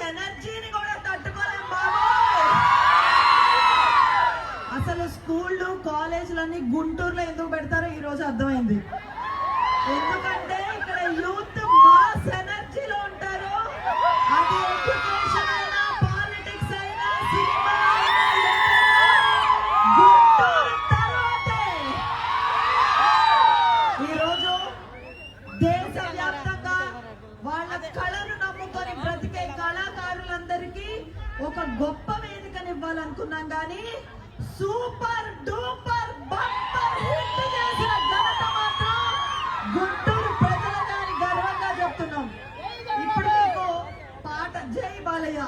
ఎనర్జీని కూడా తట్టుకోలేం బాబు. అసలు స్కూళ్ళు కాలేజీలన్నీ గుంటూరులో ఎందుకు పెడతారో ఈ రోజు అర్థమైంది. ఎందుకంటే ఇక్కడ యూత్ మాస్ ఎనర్జీలో ఉంటారు. అది ఎడ్యుకేషన్ అయినా పాలిటిక్స్ అయినా సినిమా అయినా గుంటూరు తర్వాతే. ఈరోజు దేశవ్యాప్తంగా వాళ్ళ కళను నమ్ముకొని బ్రతికే కళాకారులందరికీ ఒక గొప్ప వేదికనివ్వాలనుకున్నాం. కానీ సూపర్ డూపర్ బంపర్ హిట్ చేసిన ఘనత మాత్రం గుంటూరు ప్రజలగాని గర్వంగా చెప్తున్నాం. ఇప్పుడు మీకు పాట జై బాలయ్య.